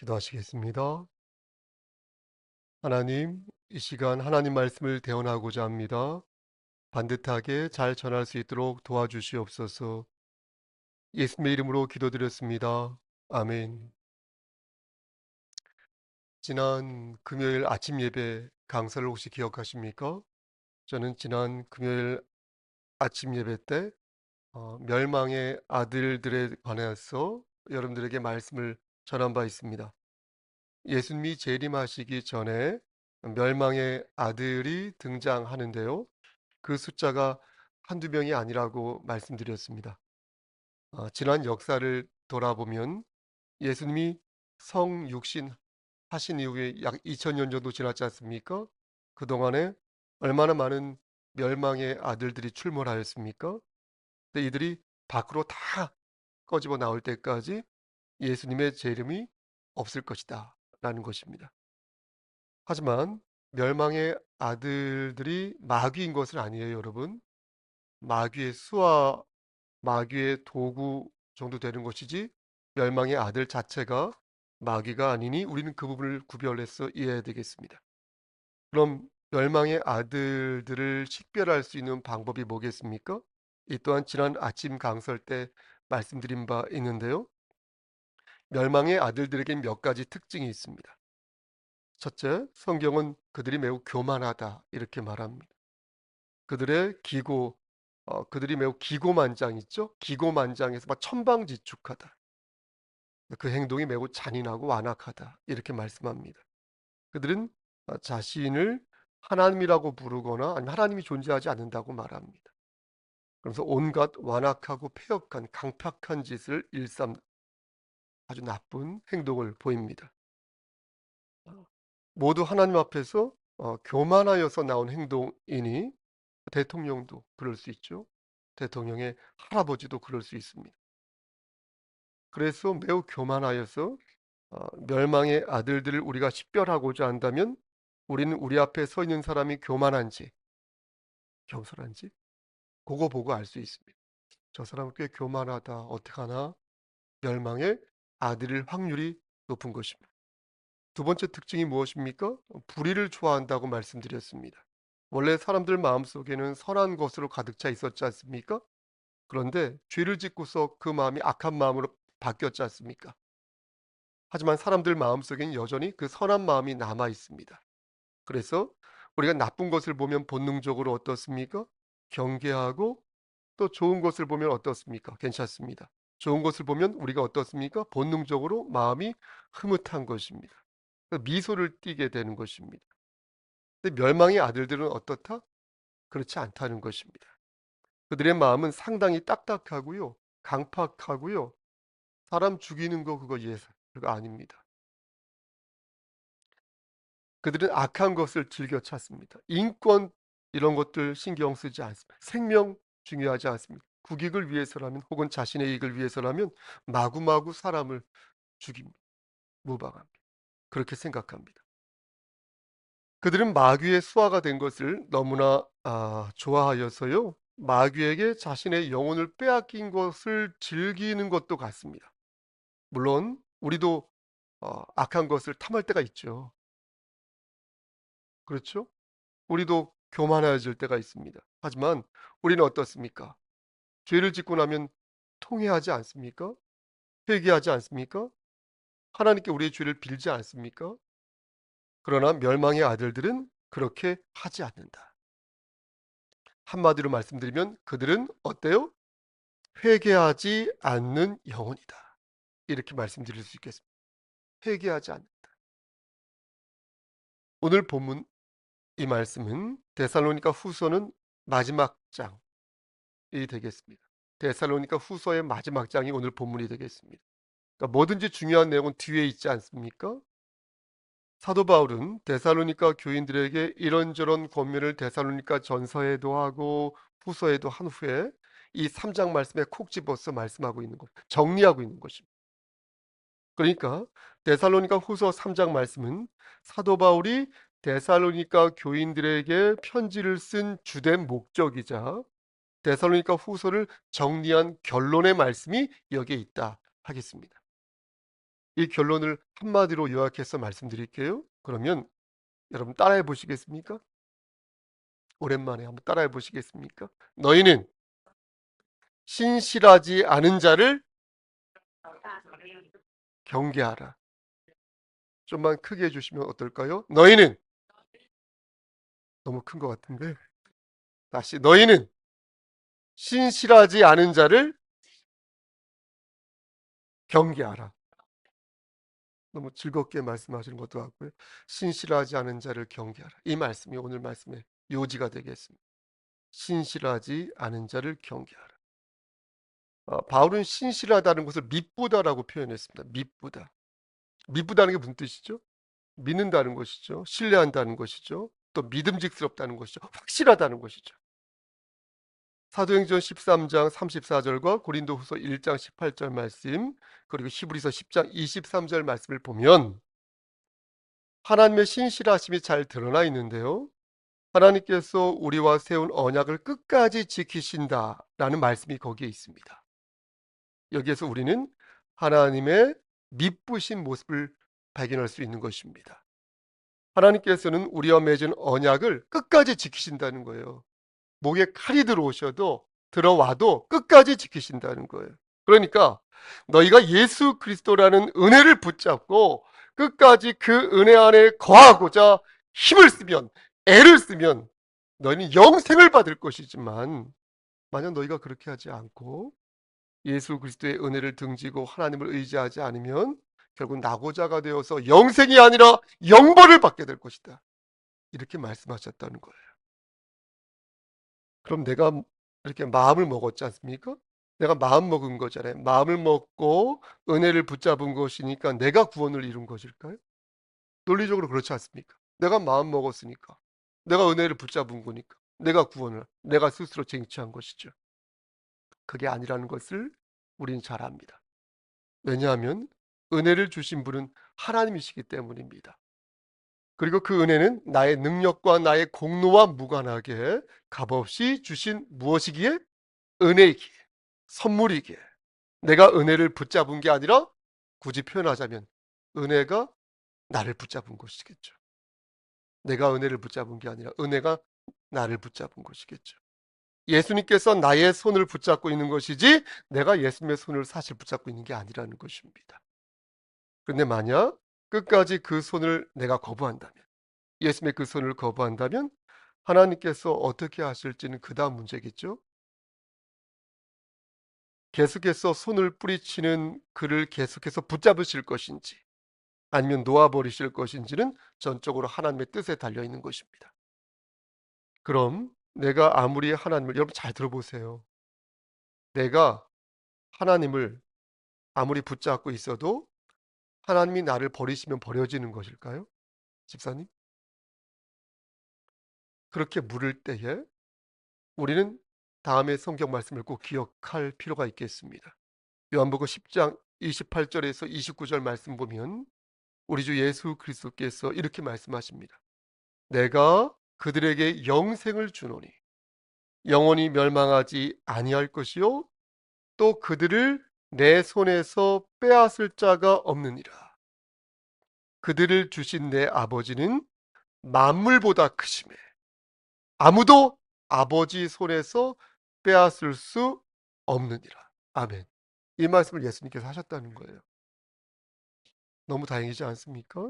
기도하시겠습니다. 하나님, 이 시간 하나님 말씀을 대언하고자 합니다. 반듯하게 잘 전할 수 있도록 도와주시옵소서. 예수님의 이름으로 기도드렸습니다. 아멘. 지난 금요일 아침 예배 강사를 혹시 기억하십니까? 저는 지난 금요일 아침 예배 때 멸망의 아들들에 관해서 여러분들에게 말씀을 전한 바 있습니다. 예수님이 재림하시기 전에 멸망의 아들이 등장하는데요. 그 숫자가 한두 명이 아니라고 말씀드렸습니다. 지난 역사를 돌아보면 예수님이 성육신 하신 이후에 약 2000년 정도 지났지 않습니까? 그동안에 얼마나 많은 멸망의 아들들이 출몰하였습니까? 근데 이들이 밖으로 다 꺼집어 나올 때까지 예수님의 재림이 없을 것이다 라는 것입니다. 하지만 멸망의 아들들이 마귀인 것은 아니에요, 여러분. 마귀의 수와 마귀의 도구 정도 되는 것이지 멸망의 아들 자체가 마귀가 아니니 우리는 그 부분을 구별해서 이해해야 되겠습니다. 그럼 멸망의 아들들을 식별할 수 있는 방법이 뭐겠습니까? 이 또한 지난 아침 강설 때 말씀드린 바 있는데요. 멸망의 아들들에겐 몇 가지 특징이 있습니다. 첫째, 성경은 그들이 매우 교만하다 이렇게 말합니다. 그들의 기고, 그들이 매우 기고만장 있죠? 기고만장해서 막 천방지축하다. 그 행동이 매우 잔인하고 완악하다 이렇게 말씀합니다. 그들은 자신을 하나님이라고 부르거나 아니면 하나님이 존재하지 않는다고 말합니다. 그래서 온갖 완악하고 패역한 강팍한 짓을 일삼 아주 나쁜 행동을 보입니다. 어, 모두 하나님 앞에서 교만하여서 나온 행동이니 대통령도 그럴 수 있죠. 대통령의 할아버지도 그럴 수 있습니다. 그래서 매우 교만하여서 멸망의 아들들을 우리가 식별하고자 한다면 우리는 우리 앞에 서 있는 사람이 교만한지 겸손한지 그거 보고 알 수 있습니다. 저 사람은 꽤 교만하다. 어떡하나? 멸망의 아들일 확률이 높은 것입니다. 두 번째 특징이 무엇입니까? 불의를 좋아한다고 말씀드렸습니다. 원래 사람들 마음속에는 선한 것으로 가득 차 있었지 않습니까? 그런데 죄를 짓고서 그 마음이 악한 마음으로 바뀌었지 않습니까? 하지만 사람들 마음속에는 여전히 그 선한 마음이 남아 있습니다. 그래서 우리가 나쁜 것을 보면 본능적으로 어떻습니까? 경계하고 또 좋은 것을 보면 어떻습니까? 괜찮습니다. 좋은 것을 보면 우리가 어떻습니까? 본능적으로 마음이 흐뭇한 것입니다. 미소를 띠게 되는 것입니다. 근데 멸망의 아들들은 어떻다? 그렇지 않다는 것입니다. 그들의 마음은 상당히 딱딱하고요. 강팍하고요. 사람 죽이는 거 그거 그거 아닙니다. 그들은 악한 것을 즐겨 찾습니다. 인권 이런 것들 신경 쓰지 않습니다. 생명 중요하지 않습니다. 국익을 위해서라면 혹은 자신의 이익을 위해서라면 마구마구 사람을 죽입니다. 무방합니다. 그렇게 생각합니다. 그들은 마귀의 수하가 된 것을 너무나 좋아하여서요. 마귀에게 자신의 영혼을 빼앗긴 것을 즐기는 것도 같습니다. 물론 우리도 악한 것을 탐할 때가 있죠. 그렇죠? 우리도 교만해질 때가 있습니다. 하지만 우리는 어떻습니까? 죄를 짓고 나면 통회하지 않습니까? 회개하지 않습니까? 하나님께 우리의 죄를 빌지 않습니까? 그러나 멸망의 아들들은 그렇게 하지 않는다. 한마디로 말씀드리면 그들은 어때요? 회개하지 않는 영혼이다. 이렇게 말씀드릴 수 있겠습니다. 회개하지 않는다. 오늘 본문 이 말씀은 데살로니가 후서는 마지막 장이 되겠습니다. 데살로니가 후서의 마지막 장이 오늘 본문이 되겠습니다. 그러니까 뭐든지 중요한 내용은 뒤에 있지 않습니까? 사도 바울은 데살로니가 교인들에게 이런저런 권면을 데살로니가 전서에도 하고 후서에도 한 후에 이 3장 말씀에 콕 집어서 말씀하고 있는 것, 정리하고 있는 것입니다. 그러니까 데살로니가 후서 3장 말씀은 사도 바울이 데살로니가 교인들에게 편지를 쓴 주된 목적이자 데살로니가 후서를 정리한 결론의 말씀이 여기에 있다 하겠습니다. 이 결론을 한마디로 요약해서 말씀드릴게요. 그러면 여러분 따라해 보시겠습니까? 오랜만에 한번 따라해 보시겠습니까? 너희는 신실하지 않은 자를 경계하라. 좀만 크게 해주시면 어떨까요? 너희는, 너무 큰 것 같은데. 다시, 너희는 신실하지 않은 자를 경계하라. 너무 즐겁게 말씀하시는 것도 같고요. 신실하지 않은 자를 경계하라. 이 말씀이 오늘 말씀의 요지가 되겠습니다. 신실하지 않은 자를 경계하라. 바울은 신실하다는 것을 믿부다라고 표현했습니다. 믿부다. 믿부다는 게 무슨 뜻이죠? 믿는다는 것이죠. 신뢰한다는 것이죠. 또 믿음직스럽다는 것이죠. 확실하다는 것이죠. 사도행전 13장 34절과 고린도후서 1장 18절 말씀, 그리고 히브리서 10장 23절 말씀을 보면 하나님의 신실하심이 잘 드러나 있는데요. 하나님께서 우리와 세운 언약을 끝까지 지키신다라는 말씀이 거기에 있습니다. 여기에서 우리는 하나님의 미쁘신 모습을 발견할 수 있는 것입니다. 하나님께서는 우리와 맺은 언약을 끝까지 지키신다는 거예요. 목에 칼이 들어와도 끝까지 지키신다는 거예요. 그러니까 너희가 예수 그리스도라는 은혜를 붙잡고 끝까지 그 은혜 안에 거하고자 힘을 쓰면, 애를 쓰면 너희는 영생을 받을 것이지만, 만약 너희가 그렇게 하지 않고 예수 그리스도의 은혜를 등지고 하나님을 의지하지 않으면 결국 낙오자가 되어서 영생이 아니라 영벌을 받게 될 것이다. 이렇게 말씀하셨다는 거예요. 그럼 내가 이렇게 마음을 먹었지 않습니까? 내가 마음 먹은 거잖아요. 마음을 먹고 은혜를 붙잡은 것이니까 내가 구원을 이룬 것일까요? 논리적으로 그렇지 않습니까? 내가 마음 먹었으니까, 내가 은혜를 붙잡은 거니까, 내가 스스로 쟁취한 것이죠. 그게 아니라는 것을 우리는 잘 압니다. 왜냐하면 은혜를 주신 분은 하나님이시기 때문입니다. 그리고 그 은혜는 나의 능력과 나의 공로와 무관하게 값없이 주신 무엇이기에? 은혜이기에, 선물이기에. 내가 은혜를 붙잡은 게 아니라 굳이 표현하자면 은혜가 나를 붙잡은 것이겠죠. 내가 은혜를 붙잡은 게 아니라 은혜가 나를 붙잡은 것이겠죠. 예수님께서 나의 손을 붙잡고 있는 것이지 내가 예수님의 손을 사실 붙잡고 있는 게 아니라는 것입니다. 그런데 만약 끝까지 그 손을 내가 거부한다면, 예수님의 그 손을 거부한다면 하나님께서 어떻게 하실지는 그 다음 문제겠죠. 계속해서 손을 뿌리치는 그를 계속해서 붙잡으실 것인지 아니면 놓아버리실 것인지는 전적으로 하나님의 뜻에 달려있는 것입니다. 그럼 내가 아무리 하나님을, 여러분 잘 들어보세요. 내가 하나님을 아무리 붙잡고 있어도 하나님이 나를 버리시면 버려지는 것일까요? 집사님? 그렇게 물을 때에 우리는 다음의 성경 말씀을 꼭 기억할 필요가 있겠습니다. 요한복음 10장 28절에서 29절 말씀 보면 우리 주 예수 그리스도께서 이렇게 말씀하십니다. 내가 그들에게 영생을 주노니 영원히 멸망하지 아니할 것이요 또 그들을 내 손에서 빼앗을 자가 없느니라. 그들을 주신 내 아버지는 만물보다 크심에 아무도 아버지 손에서 빼앗을 수 없느니라. 아멘. 이 말씀을 예수님께서 하셨다는 거예요. 너무 다행이지 않습니까?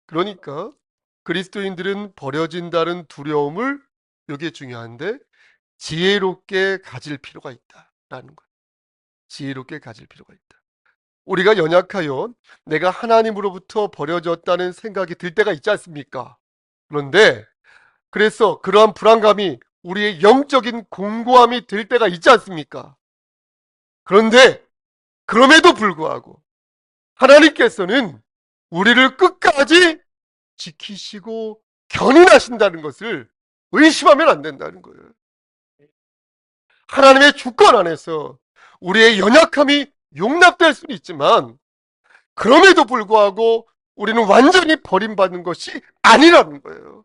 그러니까 그리스도인들은 버려진다는 두려움을, 이게 중요한데, 지혜롭게 가질 필요가 있다라는 거예요. 지혜롭게 가질 필요가 있다. 우리가 연약하여 내가 하나님으로부터 버려졌다는 생각이 들 때가 있지 않습니까? 그런데 그래서 그러한 불안감이 우리의 영적인 공고함이 될 때가 있지 않습니까? 그런데 그럼에도 불구하고 하나님께서는 우리를 끝까지 지키시고 견인하신다는 것을 의심하면 안 된다는 거예요. 하나님의 주권 안에서 우리의 연약함이 용납될 수는 있지만 그럼에도 불구하고 우리는 완전히 버림받는 것이 아니라는 거예요.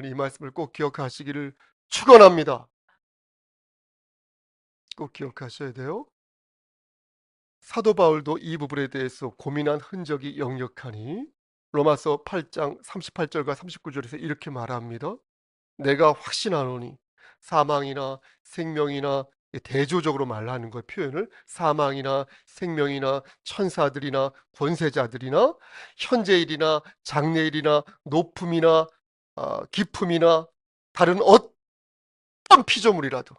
이 말씀을 꼭 기억하시기를 축원합니다. 꼭 기억하셔야 돼요. 사도 바울도 이 부분에 대해서 고민한 흔적이 역력하니 로마서 8장 38절과 39절에서 이렇게 말합니다. 내가 확신하노니 사망이나 생명이나, 대조적으로 말하는 거 표현을, 사망이나 생명이나 천사들이나 권세자들이나 현재일이나 장래일이나 높음이나 깊음이나 다른 어떤 피조물이라도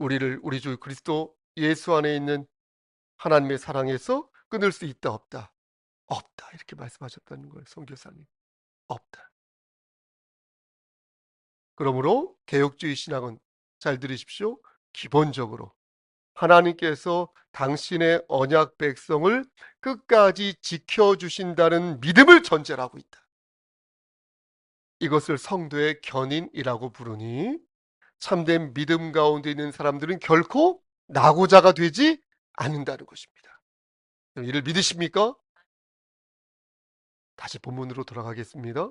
우리를 우리 주 그리스도 예수 안에 있는 하나님의 사랑에서 끊을 수 있다 없다? 없다, 이렇게 말씀하셨다는 거예요, 선교사님. 없다. 그러므로 개혁주의 신학은, 잘 들으십시오, 기본적으로 하나님께서 당신의 언약 백성을 끝까지 지켜주신다는 믿음을 전제로 하고 있다. 이것을 성도의 견인이라고 부르니 참된 믿음 가운데 있는 사람들은 결코 낙오자가 되지 않는다는 것입니다. 이를 믿으십니까? 다시 본문으로 돌아가겠습니다.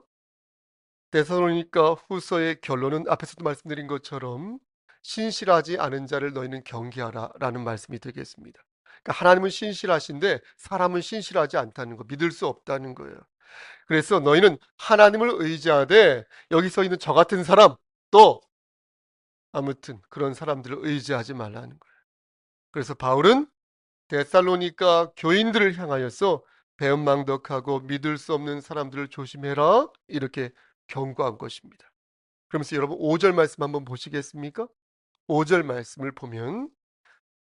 데살로니가 후서의 결론은 앞에서도 말씀드린 것처럼 신실하지 않은 자를 너희는 경계하라 라는 말씀이 되겠습니다. 그러니까 하나님은 신실하신데 사람은 신실하지 않다는 거, 믿을 수 없다는 거예요. 그래서 너희는 하나님을 의지하되 여기 서 있는 저 같은 사람, 또 아무튼 그런 사람들을 의지하지 말라는 거예요. 그래서 바울은 데살로니가 교인들을 향하여서 배은망덕하고 믿을 수 없는 사람들을 조심해라, 이렇게 경고한 것입니다. 그러면서 여러분 5절 말씀 한번 보시겠습니까? 5절 말씀을 보면,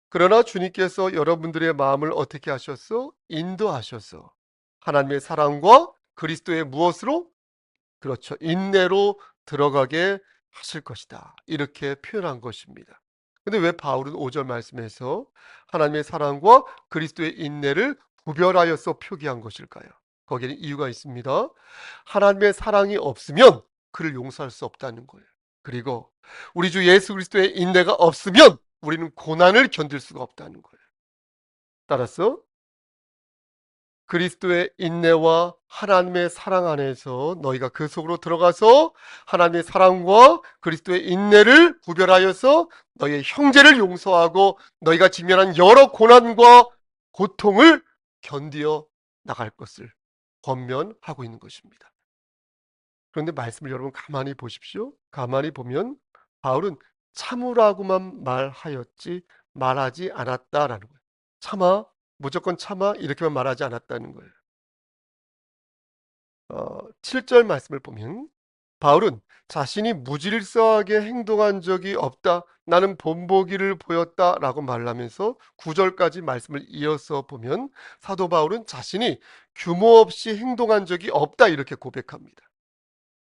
그러나 주님께서 여러분들의 마음을 어떻게 하셨어? 인도하셔서 하나님의 사랑과 그리스도의 무엇으로? 그렇죠, 인내로 들어가게 하실 것이다, 이렇게 표현한 것입니다. 근데 왜 바울은 5절 말씀에서 하나님의 사랑과 그리스도의 인내를 구별하여서 표기한 것일까요? 거기에는 이유가 있습니다. 하나님의 사랑이 없으면 그를 용서할 수 없다는 거예요. 그리고 우리 주 예수 그리스도의 인내가 없으면 우리는 고난을 견딜 수가 없다는 거예요. 따라서 그리스도의 인내와 하나님의 사랑 안에서 너희가 그 속으로 들어가서 하나님의 사랑과 그리스도의 인내를 구별하여서 너희의 형제를 용서하고 너희가 직면한 여러 고난과 고통을 견디어 나갈 것을 권면하고 있는 것입니다. 그런데 말씀을 여러분 가만히 보십시오. 가만히 보면 바울은 참으라고만 말하였지 말하지 않았다라는 거예요. 참아, 무조건 참아, 이렇게만 말하지 않았다는 거예요. 7절 말씀을 보면 바울은 자신이 무질서하게 행동한 적이 없다, 나는 본보기를 보였다 라고 말하면서 9절까지 말씀을 이어서 보면 사도 바울은 자신이 규모 없이 행동한 적이 없다, 이렇게 고백합니다.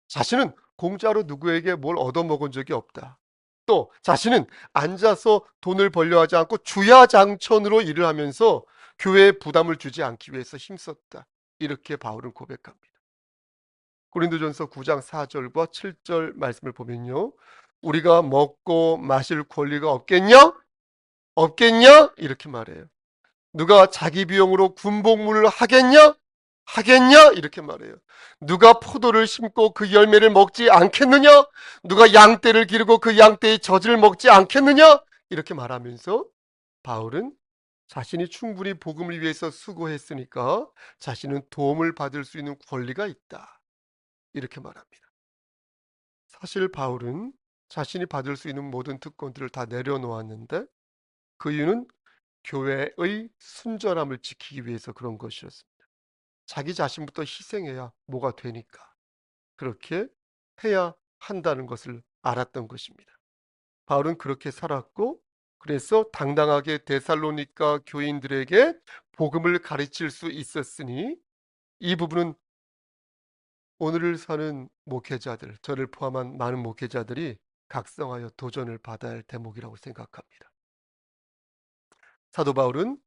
자신은 공짜로 누구에게 뭘 얻어먹은 적이 없다. 또 자신은 앉아서 돈을 벌려 하지 않고 주야장천으로 일을 하면서 교회에 부담을 주지 않기 위해서 힘썼다, 이렇게 바울은 고백합니다. 고린도전서 9장 4절과 7절 말씀을 보면요, 우리가 먹고 마실 권리가 없겠냐? 없겠냐? 이렇게 말해요. 누가 자기 비용으로 군복무를 하겠냐? 하겠냐? 이렇게 말해요. 누가 포도를 심고 그 열매를 먹지 않겠느냐? 누가 양떼를 기르고 그 양떼의 젖을 먹지 않겠느냐? 이렇게 말하면서 바울은 자신이 충분히 복음을 위해서 수고했으니까 자신은 도움을 받을 수 있는 권리가 있다, 이렇게 말합니다. 사실 바울은 자신이 받을 수 있는 모든 특권들을 다 내려놓았는데 그 이유는 교회의 순전함을 지키기 위해서 그런 것이었습니다. 자기 자신부터 희생해야 뭐가 되니까 그렇게 해야 한다는 것을 알았던 것입니다. 바울은 그렇게 살았고, 그래서 당당하게 데살로니가 교인들에게 복음을 가르칠 수 있었으니 이 부분은 오늘을 사는 목회자들, 저를 포함한 많은 목회자들이 각성하여 도전을 받아야 할 대목이라고 생각합니다. 사도 바울은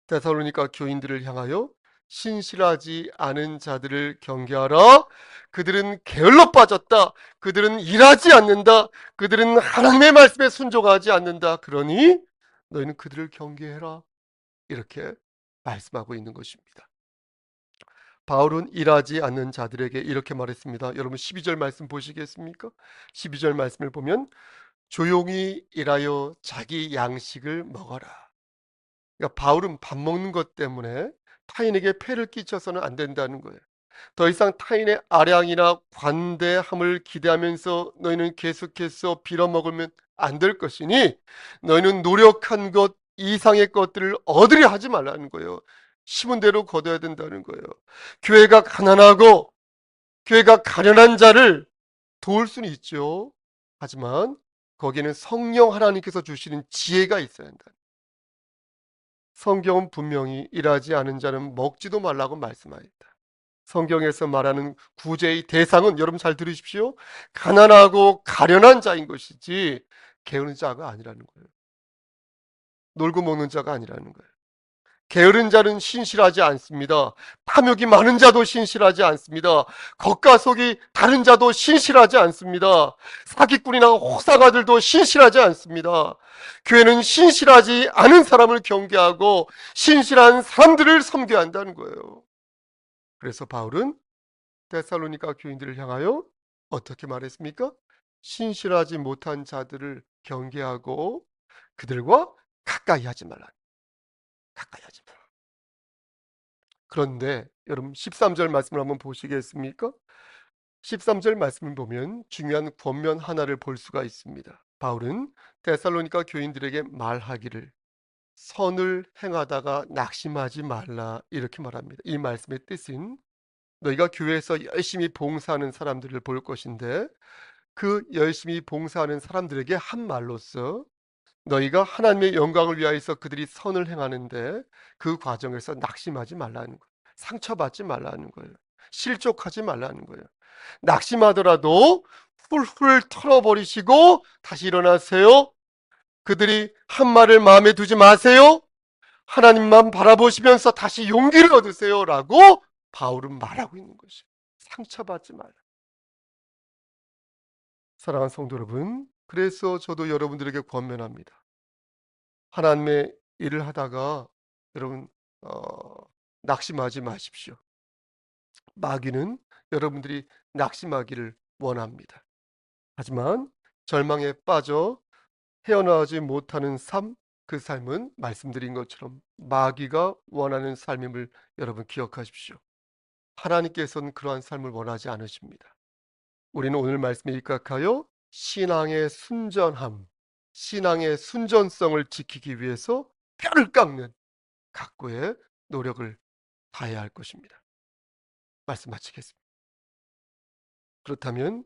데살로니가 교인들을 향하여 신실하지 않은 자들을 경계하라. 그들은 게을러 빠졌다. 그들은 일하지 않는다. 그들은 하나님의 말씀에 순종하지 않는다. 그러니 너희는 그들을 경계해라, 이렇게 말씀하고 있는 것입니다. 바울은 일하지 않는 자들에게 이렇게 말했습니다. 여러분 12절 말씀 보시겠습니까? 12절 말씀을 보면 조용히 일하여 자기 양식을 먹어라. 그러니까 바울은 밥 먹는 것 때문에 타인에게 폐를 끼쳐서는 안 된다는 거예요. 더 이상 타인의 아량이나 관대함을 기대하면서 너희는 계속해서 빌어먹으면 안 될 것이니 너희는 노력한 것 이상의 것들을 얻으려 하지 말라는 거예요. 심은 대로 거둬야 된다는 거예요. 교회가 가난하고 교회가 가련한 자를 도울 수는 있죠. 하지만 거기에는 성령 하나님께서 주시는 지혜가 있어야 한다. 성경은 분명히 일하지 않은 자는 먹지도 말라고 말씀하였다. 성경에서 말하는 구제의 대상은 여러분 잘 들으십시오. 가난하고 가련한 자인 것이지 게으른 자가 아니라는 거예요. 놀고 먹는 자가 아니라는 거예요. 게으른 자는 신실하지 않습니다. 탐욕이 많은 자도 신실하지 않습니다. 겉과 속이 다른 자도 신실하지 않습니다. 사기꾼이나 호사가들도 신실하지 않습니다. 교회는 신실하지 않은 사람을 경계하고 신실한 사람들을 섬겨야 한다는 거예요. 그래서 바울은 데살로니가 교인들을 향하여 어떻게 말했습니까? 신실하지 못한 자들을 경계하고 그들과 가까이 하지 말라. 가까이 하지 말라. 그런데 여러분 13절 말씀을 한번 보시겠습니까? 13절 말씀을 보면 중요한 권면 하나를 볼 수가 있습니다. 바울은 데살로니가 교인들에게 말하기를 선을 행하다가 낙심하지 말라 이렇게 말합니다. 이 말씀의 뜻은 너희가 교회에서 열심히 봉사하는 사람들을 볼 것인데 그 열심히 봉사하는 사람들에게 한 말로써 너희가 하나님의 영광을 위하여서 그들이 선을 행하는데 그 과정에서 낙심하지 말라는 거예요. 상처받지 말라는 거예요. 실족하지 말라는 거예요. 낙심하더라도 훌훌 털어버리시고 다시 일어나세요. 그들이 한 말을 마음에 두지 마세요. 하나님만 바라보시면서 다시 용기를 얻으세요. 라고 바울은 말하고 있는 것이에요. 상처받지 말라. 사랑하는 성도 여러분, 그래서 저도 여러분들에게 권면합니다. 하나님의 일을 하다가 여러분 낙심하지 마십시오. 마귀는 여러분들이 낙심하기를 원합니다. 하지만 절망에 빠져 헤어나오지 못하는 삶, 그 삶은 말씀드린 것처럼 마귀가 원하는 삶임을 여러분 기억하십시오. 하나님께서는 그러한 삶을 원하지 않으십니다. 우리는 오늘 말씀에 입각하여 신앙의 순전함, 신앙의 순전성을 지키기 위해서 뼈를 깎는 각고의 노력을 다해야 할 것입니다. 말씀 마치겠습니다. 그렇다면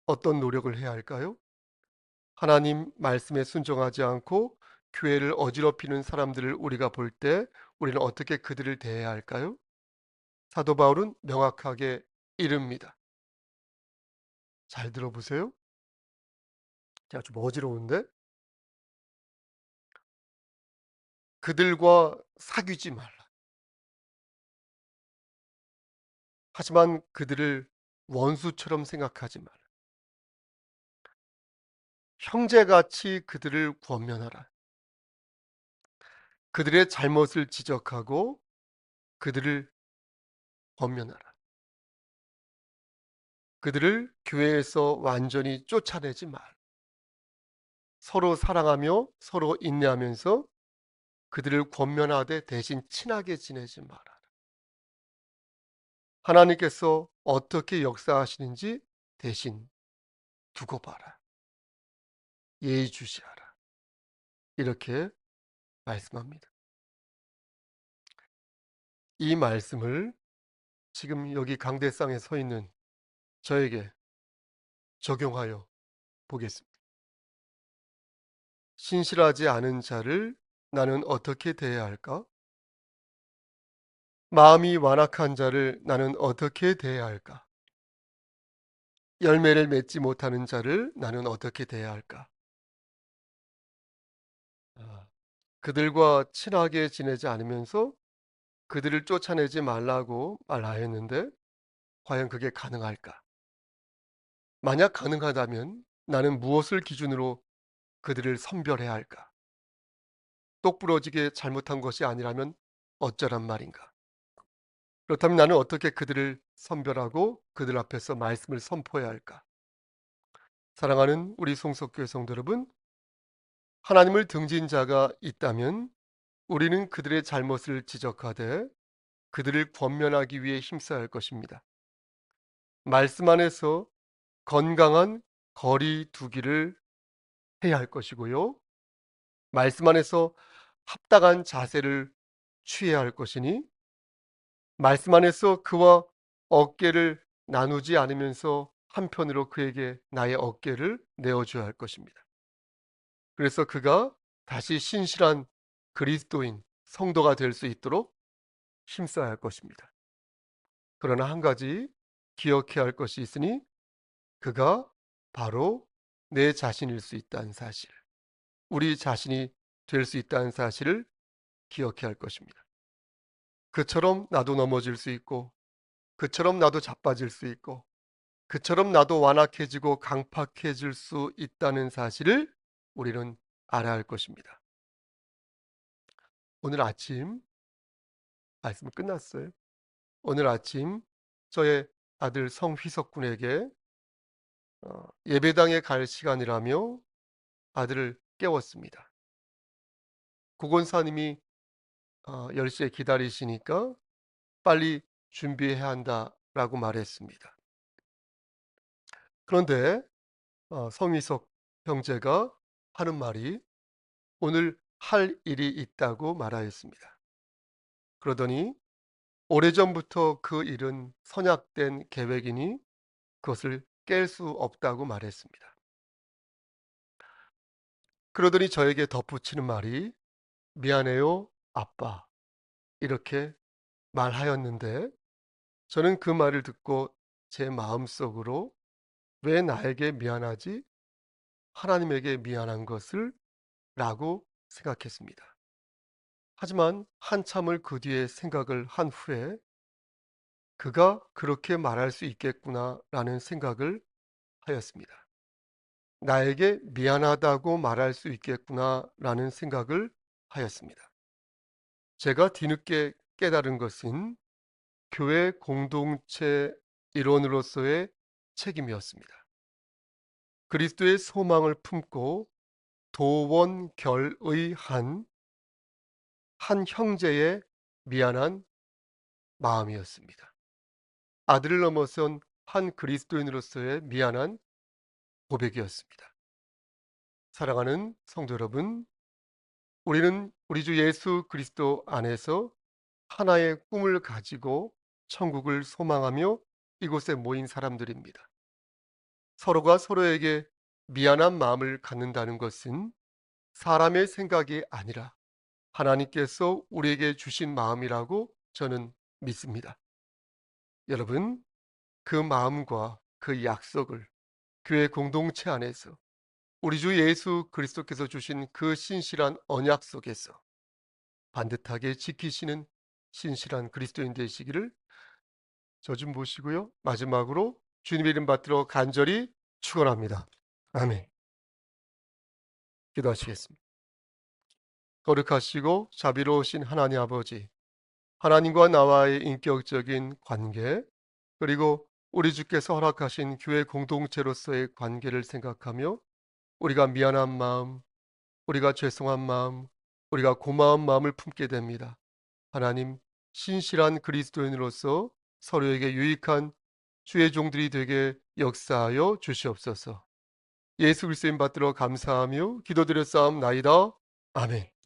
어떤 노력을 해야 할까요? 하나님 말씀에 순종하지 않고 교회를 어지럽히는 사람들을 우리가 볼 때 우리는 어떻게 그들을 대해야 할까요? 사도 바울은 명확하게 이릅니다. 잘 들어보세요. 제가 좀 어지러운데 그들과 사귀지 말라. 하지만 그들을 원수처럼 생각하지 마라. 형제같이 그들을 권면하라. 그들의 잘못을 지적하고 그들을 권면하라. 그들을 교회에서 완전히 쫓아내지 마라. 서로 사랑하며 서로 인내하면서 그들을 권면하되 대신 친하게 지내지 마라. 하나님께서 어떻게 역사하시는지 대신 두고 봐라. 예의주시하라. 이렇게 말씀합니다. 이 말씀을 지금 여기 강대상에 서 있는 저에게 적용하여 보겠습니다. 신실하지 않은 자를 나는 어떻게 대해야 할까? 마음이 완악한 자를 나는 어떻게 대해야 할까? 열매를 맺지 못하는 자를 나는 어떻게 대해야 할까? 그들과 친하게 지내지 않으면서 그들을 쫓아내지 말라고 말하였는데 과연 그게 가능할까? 만약 가능하다면 나는 무엇을 기준으로 그들을 선별해야 할까? 똑부러지게 잘못한 것이 아니라면 어쩌란 말인가? 그렇다면 나는 어떻게 그들을 선별하고 그들 앞에서 말씀을 선포해야 할까? 사랑하는 우리 송석교회 성도 여러분, 하나님을 등진 자가 있다면 우리는 그들의 잘못을 지적하되 그들을 권면하기 위해 힘써야 할 것입니다. 말씀 안에서 건강한 거리 두기를 해야 할 것이고요. 말씀 안에서 합당한 자세를 취해야 할 것이니 말씀 안에서 그와 어깨를 나누지 않으면서 한편으로 그에게 나의 어깨를 내어줘야 할 것입니다. 그래서 그가 다시 신실한 그리스도인, 성도가 될 수 있도록 힘써야 할 것입니다. 그러나 한 가지 기억해야 할 것이 있으니 그가 바로 내 자신일 수 있다는 사실, 우리 자신이 될 수 있다는 사실을 기억해야 할 것입니다. 그처럼 나도 넘어질 수 있고, 그처럼 나도 자빠질 수 있고, 그처럼 나도 완악해지고 강팍해질 수 있다는 사실을 우리는 알아야 할 것입니다. 오늘 아침 말씀 끝났어요. 오늘 아침 저의 아들 성휘석 군에게 예배당에 갈 시간이라며 아들을 깨웠습니다. 고건사님이 10시에 기다리시니까 빨리 준비해야 한다라고 말했습니다. 그런데 성휘석 형제가 하는 말이 오늘 할 일이 있다고 말하였습니다. 그러더니 오래전부터 그 일은 선약된 계획이니 그것을 깰 수 없다고 말했습니다. 그러더니 저에게 덧붙이는 말이 미안해요, 아빠. 이렇게 말하였는데 저는 그 말을 듣고 제 마음속으로 왜 나에게 미안하지? 하나님에게 미안한 것을 라고 생각했습니다. 하지만 한참을 그 뒤에 생각을 한 후에 그가 그렇게 말할 수 있겠구나라는 생각을 하였습니다. 나에게 미안하다고 말할 수 있겠구나라는 생각을 하였습니다. 제가 뒤늦게 깨달은 것은 교회 공동체 일원으로서의 책임이었습니다. 그리스도의 소망을 품고 도원결의한 한 형제의 미안한 마음이었습니다. 아들을 넘어선 한 그리스도인으로서의 미안한 고백이었습니다. 사랑하는 성도 여러분, 우리는 우리 주 예수 그리스도 안에서 하나의 꿈을 가지고 천국을 소망하며 이곳에 모인 사람들입니다. 서로가 서로에게 미안한 마음을 갖는다는 것은 사람의 생각이 아니라 하나님께서 우리에게 주신 마음이라고 저는 믿습니다. 여러분, 그 마음과 그 약속을 교회 공동체 안에서 우리 주 예수 그리스도께서 주신 그 신실한 언약 속에서 반듯하게 지키시는 신실한 그리스도인 되시기를 저 좀 보시고요. 마지막으로 주님의 이름 받들어 간절히 축원합니다. 아멘. 기도하시겠습니다. 거룩하시고 자비로우신 하나님 아버지, 하나님과 나와의 인격적인 관계, 그리고 우리 주께서 허락하신 교회 공동체로서의 관계를 생각하며 우리가 미안한 마음, 우리가 죄송한 마음, 우리가 고마운 마음을 품게 됩니다. 하나님, 신실한 그리스도인으로서 서로에게 유익한 주의 종들이 되게 역사하여 주시옵소서. 예수 그리스도인 받들어 감사하며 기도드렸사옵나이다. 아멘.